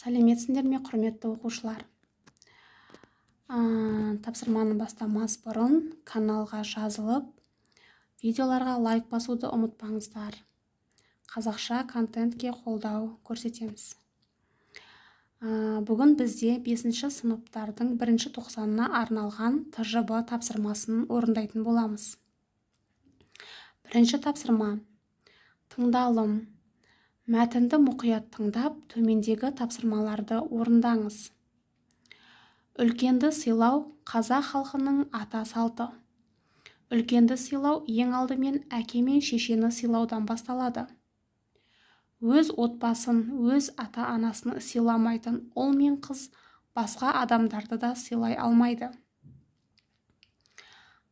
Сәлеметсіңдер ме, құрметті оқушылар? Тапсырманы бастамас бұрын каналға жазылып, видеоларға лайк басуды ұмытпаңыздар. Қазақша контентке қолдау көрсетеміз. Бүгін бізде 5-ші сыныптардың 1-ші тоқсанына арналған ТЖБ тапсырмасын орындайтын боламыз. 1-ші тапсырма. Тыңдалым. Мәтінді мұқият тыңдап, төмендегі тапсырмаларды орындаңыз. Үлкенді сыйлау қазақ халқының ата салты. Үлкенді сыйлау ең алдымен әке мен шешені сыйлаудан басталады. Өз отбасын, өз ата-анасын сыйламайтын ұл мен қыз басқа адамдарды да сыйлай алмайды.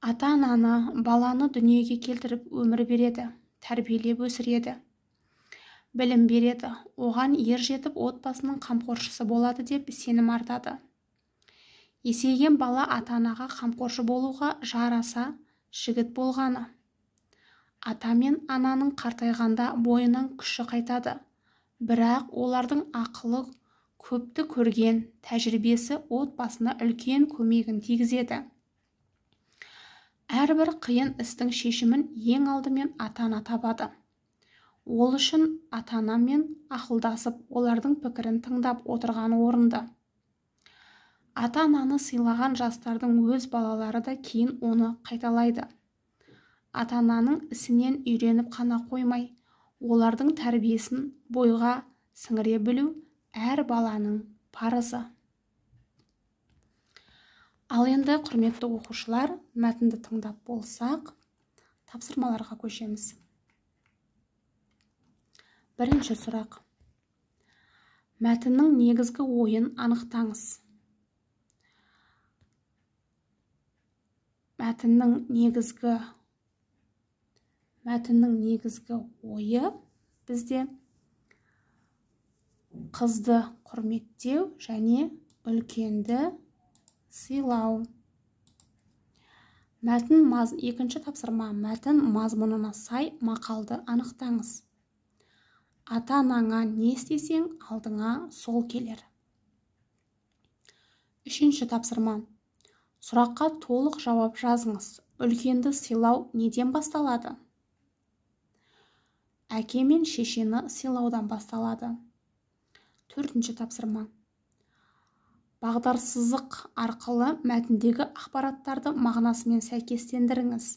Ата-ананы, баланы дүниеге келтіріп өмір береді, тәрбиелеп өсіреді. Білім береді, оған ер жетіп отбасының қамқоршысы болады деп сенім артады. Есейген бала ата-анаға қамқоршы болуға жараса жігіт болғаны. Ата мен ананың қартайғанда бойынан күші қайтады, бірақ олардың ақылы көпті көрген, тәжірибесі отбасына үлкен көмегін тигізеді. Әрбір қиын істің шешімін ең алдымен ата-ана табады. Ол үшін ата-анамен ақылдасып, олардың пікірін тыңдап отырған орынды. Ата-ананы сыйлаған жастардың өз балалары да кейін оны қайталайды. Ата-ананың ісінен үйреніп қана қоймай, олардың тәрбиесін бойға сіңіре білу әр баланың парызы. Ал енді, құрметті оқушылар, мәтінді тыңдап болсақ, тапсырмаларға көшеміз. 1-ші сұрақ. Мәтіннің негізгі ойын анықтаңыз. Мәтіннің негізгі ойы бізде қызды құрметтеу және үлкенді сыйлау. 2-ші тапсырма. Мәтін мазмұнына сай мақалды анықтаңыз. Ата-анаңа не істесең, алдыңа сол келер. 3-ші тапсырма. Сұраққа толық жауап жазыңыз. Үлкенді сыйлау неден басталады? Әке мен шешені сыйлаудан басталады. 4-ші тапсырма. Бағдарсызық арқылы мәтіндегі ақпараттарды мағынасымен сәйкестендіріңіз.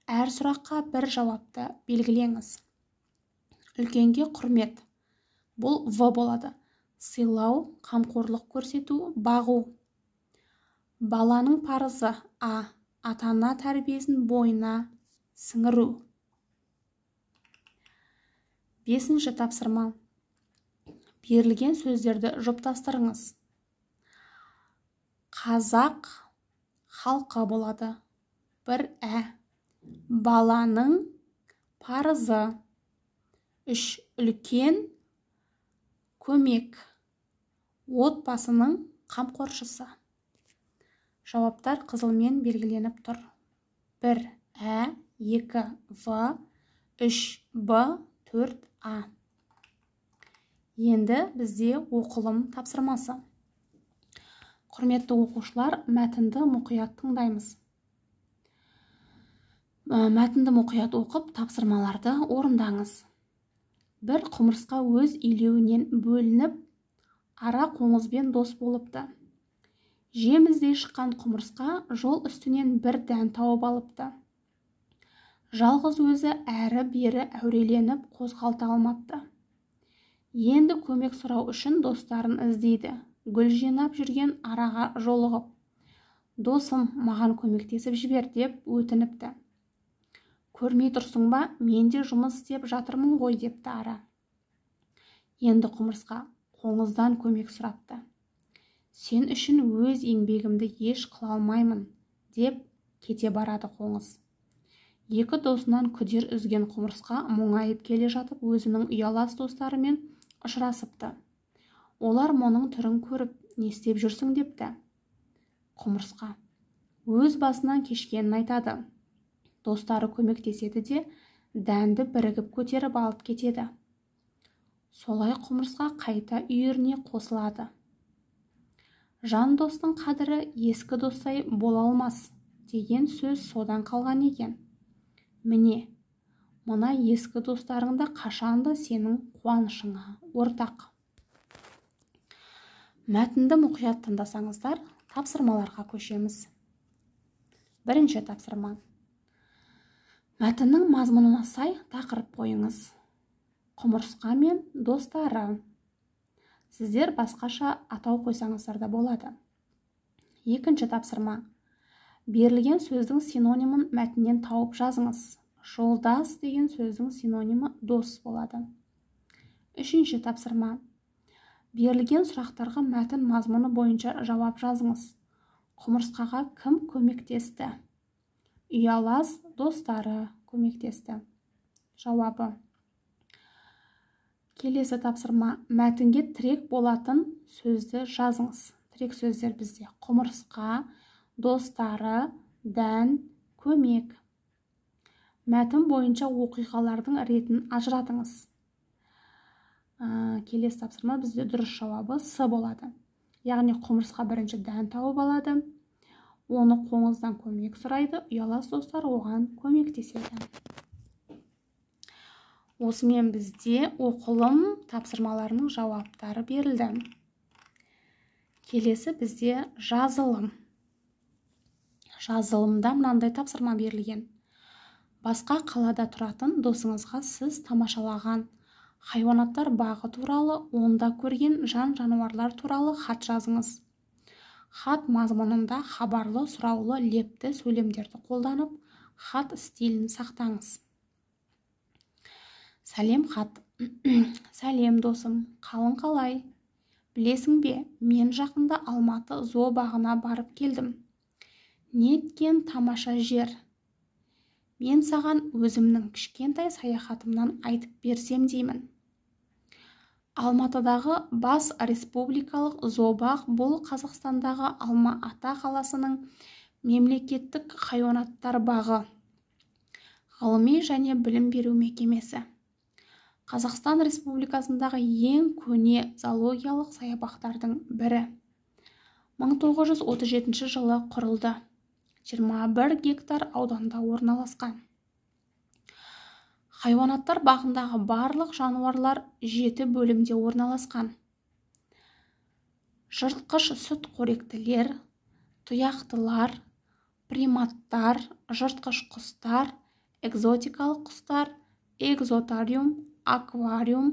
Әр сұраққа бір жауапты белгілеңіз. Үлкенге құрмет. Бұл В болады. Сыйлау, қамқорлық көрсету, бағу. Баланың парызы А. Ата-ана тәрбиесін бойына сіңіру. 5-ші тапсырма. Берілген сөздерді жұптастырыңыз. Қазақ халқы болады. 1 Ә. Баланың парызы. 3 Үлкен көмек. Отбасының қамқоршысы. Жауаптар қызылмен белгіленіп тұр. 1 Ә, 2 В, 3 Б, 4 А. Енді бізде оқылым тапсырмасы. Құрметті оқушылар, мәтінді мұқият тыңдаймыз. Мәтінді мұқият оқып, тапсырмаларды орындаңыз. Бір құмырсқа өз илеуінен бөлініп, ара қоңызбен дос болыпты. Жем іздей шыққан құмырсқа жол үстінен бір дән тауып алыпты. Жалғыз өзі әрі-бері әуреленіп қозғалта алмапты. Енді көмек сұрау үшін достарын іздейді. Гүл жинап жүрген араға жолығып, досым, маған көмектесіп жібер деп өтініпті. Көрмей тұрсың ба, мен де жұмыс істеп жатырмын ғой депті ара. Енді құмырсқа қоңыздан көмек сұрапты. Сен үшін өз еңбегімді еш қыла алмаймын деп кете барады қоңыз. Екі досынан күдер үзген құмырсқа мұңайып келе жатып өзінің ұялас достарымен ұшырасыпты. Олар мұның түрін көріп, не істеп жүрсің депті. Құмырсқа өз басынан кешкенін айтады. Достары көмектеседі де, дәнді бірігіп көтеріп алып кетеді. солай құмырсқа қайта үйіріне қосылады. Жан достың қадірі ескі достай бола алмас деген сөз содан қалған екен. Міне, мына ескі достарыңда қашанда сенің қуанышыңа ортақ. Мәтінді мұқият тыңдасаңыздар, тапсырмаларға көшеміз. Бірінші тапсырма. Мәтіннің мазмұнына сай тақырып қойыңыз. Құмырсқа мен достары. Сіздер басқаша атау қойсаңыздар да болады. Екінші тапсырма. Берілген сөздің синонимін мәтіннен тауып жазыңыз. Жолдас деген сөздің синонимі дос болады. Үшінші тапсырма. Берілген сұрақтарға мәтін мазмұны бойынша жауап жазыңыз. Құмырсқаға кім көмектесті? Ұялас достары көмектесті. Жауабы. Келесі тапсырма. Мәтінге тірек болатын сөзді жазыңыз. Тірек сөздер бізде құмырсқа, достары, дән, көмек. Мәтін бойынша оқиғалардың ретін ажыратыңыз. Келесі тапсырма бізде дұрыс жауабы С болады. Яғни құмырсқа бірінші дән тауып алады. Оны қоңыздан көмек сұрайды, ұялас достар оған көмектеседі. Осымен бізде оқылым тапсырмаларының жауаптары берілді. Келесі бізде жазылым. Жазылымда мынандай тапсырма берілген. Басқа қалада тұратын досыңызға сіз тамашалаған хайуанаттар бағы туралы, онда көрген жан-жануарлар туралы хат жазыңыз. Хат мазмұнында хабарлы, сұраулы, лепті сөйлемдерді қолданып, хат стилін сақтаңыз. Сәлем хат. Сәлем досым, қалың қалай? Білесің бе, мен жақында Алматы зообағына барып келдім. Неткен тамаша жер. Мен саған өзімнің кішкентай саяхатымнан айтып берсем деймін. Алматыдағы бас республикалық зообақ бұл Қазақстандағы Алма-Ата қаласының мемлекеттік хайуанаттар бағы. Ғылыми және білім беру мекемесі. Қазақстан Республикасындағы ең көне зоологиялық саябақтардың бірі. 1937 жылы құрылды. 21 гектар ауданда орналасқан. Хайуанаттар бағындағы барлық жануарлар 7 бөлімде орналасқан. Жыртқыш сүтқоректілер, тұяқтылар, приматтар, жыртқыш құстар, экзотикалық құстар, экзотариум, аквариум.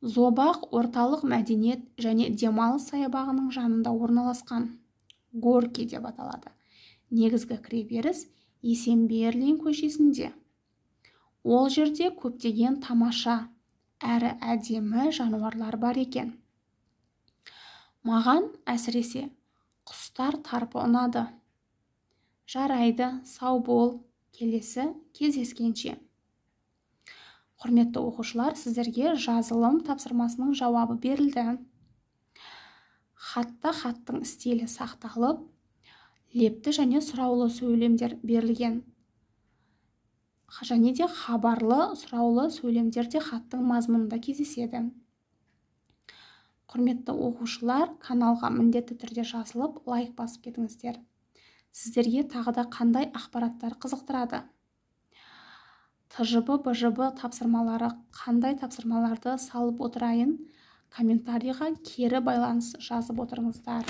Зообақ орталық мәдениет және демалыс саябағының жанында орналасқан. Горки деп аталады. Негізгі кіреберіс Есенберлин көшесінде. Ол жерде көптеген тамаша, әрі әдемі жануарлар бар екен. Маған әсіресе құстар тарпы ұнады. Жарайды, сау бол, келесі кездескенше. Құрметті оқушылар, сіздерге жазылым тапсырмасының жауабы берілді. Хатта хаттың стилі сақталып, лепті және сұраулы сөйлемдер берілген. Және де хабарлы, сұраулы сөйлемдерде хаттың мазмұнында кездеседі. Құрметті оқушылар, каналға міндетті түрде жазылып, лайк басып кетіңіздер. Сіздерге тағы да қандай ақпараттар қызықтырады? ТЖБ, БЖБ тапсырмалары қандай тапсырмаларды салып отырайын? Комментарийға кері байланыс жазып отырыңыздар.